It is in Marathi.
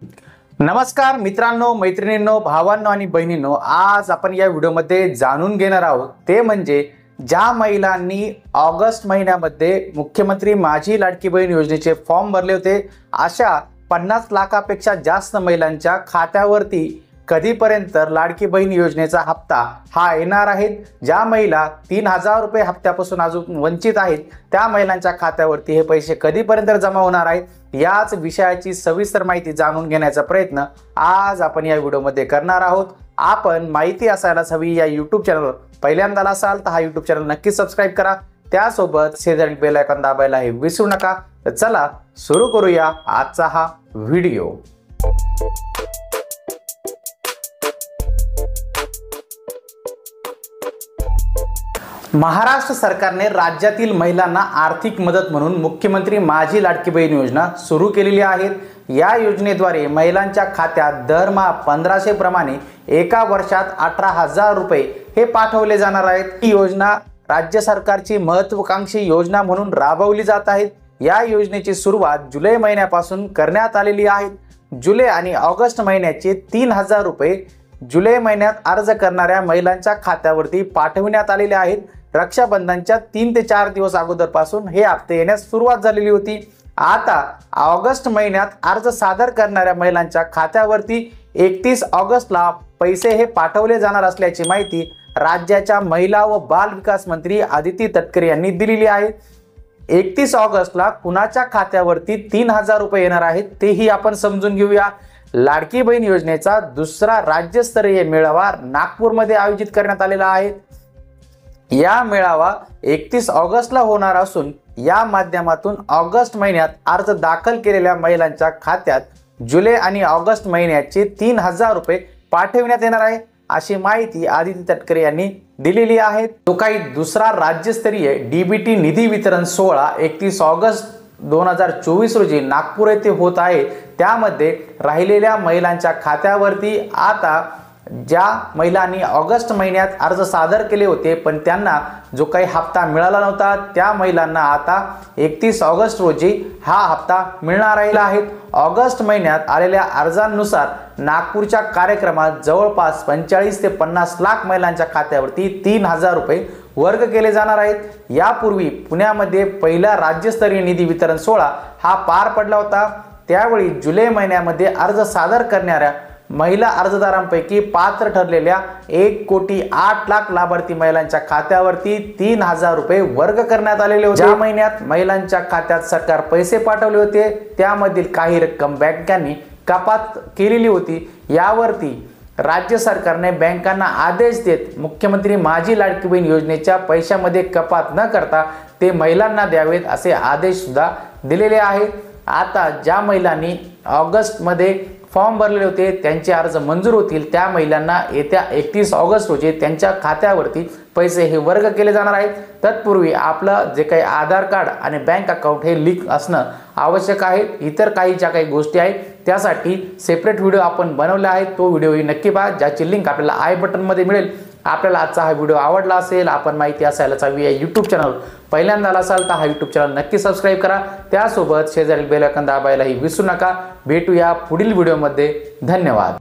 नमस्कार मित्रांनो, मैत्रिणींनो, भावांनो आणि बहिणींनो, आज आपण या व्हिडिओमध्ये जाणून घेणार आहोत ते म्हणजे ज्या महिलांनी ऑगस्ट महिन्यामध्ये मुख्यमंत्री माझी लाडकी बहीण योजनेचे फॉर्म भरले होते, अशा 50 लाखापेक्षा जास्त महिलांच्या खात्यावरती कधीपर्यंत लाडकी बहीण योजनेचा हप्ता हा येणार आहे। ज्या महिला 3000 रुपये हप्त्यापासून अजून वंचित आहेत त्या महिलांच्या खात्यावरती हे पैसे कधीपर्यंत जमा होणार आहेत, याच विषयाची सविस्तर माहिती जाणून घेण्याचा प्रयत्न आज आपण या व्हिडिओमध्ये करणार आहोत। आपण माहिती असायलाच हवी या यूट्यूब चॅनलवर पहिल्यांदा असाल तर हा यूट्यूब चॅनल नक्की सबस्क्राइब करा, त्यासोबत शेजारी बेल आयकॉन दाबायला हे विसरू नका। तर चला सुरू करूया आजचा हा व्हिडिओ। महाराष्ट्र सरकारने राज्यातील महिलांना आर्थिक मदत म्हणून मुख्यमंत्री माझी लाडकी बहीण योजना सुरू केलेली आहे। या योजनेद्वारे महिलांच्या खात्यात दरमहा 1500 प्रमाणे एका वर्षात 18000 रुपये हे पाठवले जाणार आहेत। ही योजना राज्य सरकारची महत्त्वाकांक्षी योजना म्हणून राबवली जात आहे। या योजनेची सुरुवात जुलै महिन्यापासून करण्यात आलेली आहे। जुलै आणि ऑगस्ट महिन्याचे 3000 रुपये जुलै महिन्यात अर्ज करणाऱ्या महिलांच्या खात्यावरती पाठविण्यात आलेले आहेत। रक्षाबंधनच्या 3 ते 4 दिवस अगोदरपासून हे हप्ते येण्यास सुरुवात झालेली होती। आता ऑगस्ट महिन्यात अर्ज सादर करणाऱ्या महिलांच्या खात्यावरती 31 ऑगस्टला पैसे हे पाठवले जाणार असल्याची माहिती राज्याच्या महिला व बाल विकास मंत्री आदिती तटकरे यांनी दिलेली आहे। 31 ऑगस्टला कुणाच्या खात्यावरती 3000 रुपये येणार आहेत तेही आपण समजून घेऊया। लाडकी बहीण योजनेचा दुसरा राज्यस्तरीय मेळावा नागपूरमध्ये आयोजित करण्यात आलेला आहे। या मेळावा 31 ऑगस्टला होणार असून या माध्यमातून ऑगस्ट महिन्यात अर्ज दाखल केलेल्या महिलांच्या खात्यात जुलै आणि ऑगस्ट महिन्याचे 3000 रुपये पाठविण्यात येणार आहे, अशी माहिती आदिती तटकरे यांनी दिलेली आहे। तो काही दुसरा राज्यस्तरीय डीबीटी निधी वितरण सोहळा 31 ऑगस्ट 2024 रोजी नागपूर येथे होत आहे। त्यामध्ये राहिलेल्या महिलांच्या खात्यावरती आता ज्या महिलांनी ऑगस्ट महिन्यात अर्ज सादर केले होते पण त्यांना जो काही हप्ता मिळाला नव्हता त्या महिलांना आता 31 ऑगस्ट रोजी हा हप्ता मिळणार आहे। ऑगस्ट महिन्यात आलेल्या अर्जांनुसार नागपूरच्या कार्यक्रमात जवळपास 45 ते 50 लाख महिलांच्या खात्यावरती 3000 रुपये वर्ग केले जाणार आहेत। यापूर्वी पुण्यामध्ये पहिला राज्यस्तरीय निधी वितरण सोहळा हा पार पडला होता। त्यावेळी जुलै महिन्यामध्ये अर्ज सादर करणाऱ्या महिला अर्जदारांपैकी पात्र ठरलेल्या 1,08,00,000 लाभार्थी महिलांच्या खात्यावरती 3000 रुपये वर्ग करण्यात आलेले होते। ज्या महिन्यात महिलांच्या खात्यात सरकार पैसे पाठवले होते त्यामधील काही रक्कम बँकांनी कपात केलेली होती। यावरती राज्य सरकारने बँकांना आदेश देत मुख्यमंत्री माझी लाडकी बहीण योजनेच्या पैशामध्ये कपात न करता ते महिलांना द्यावेत असे आदेश सुद्धा दिलेले आहेत। आता ज्या महिलांनी ऑगस्टमध्ये फॉर्म भरलेले होते त्यांचे अर्ज मंजूर होतील त्या महिलांना येत्या 31 ऑगस्ट रोजी त्यांच्या खात्यावरती पैसे हे वर्ग केले जाणार आहेत। तत्पूर्वी आपलं जे काही आधार कार्ड आणि बँक अकाउंट हे लिंक असणं आवश्यक आहे। इतर काही ज्या काही गोष्टी आहेत त्यासाठी सेपरेट व्हिडिओ आपण बनवला आहे, तो व्हिडिओही नक्की पहा, ज्याची लिंक आपल्याला आय बटनमध्ये मिळेल। आपल्याला आजचा हा व्हिडिओ आवडला असेल, आपण माहिती असायलाच हवी या यूट्यूब चॅनल पहिल्यांदा असाल तर हा यूट्यूब चॅनल नक्की सबस्क्राइब करा, त्यासोबत शेजारील बेल आयकॉन दाबायलाही विसरू नका। भेटूया पुढील व्हिडिओमध्ये। धन्यवाद।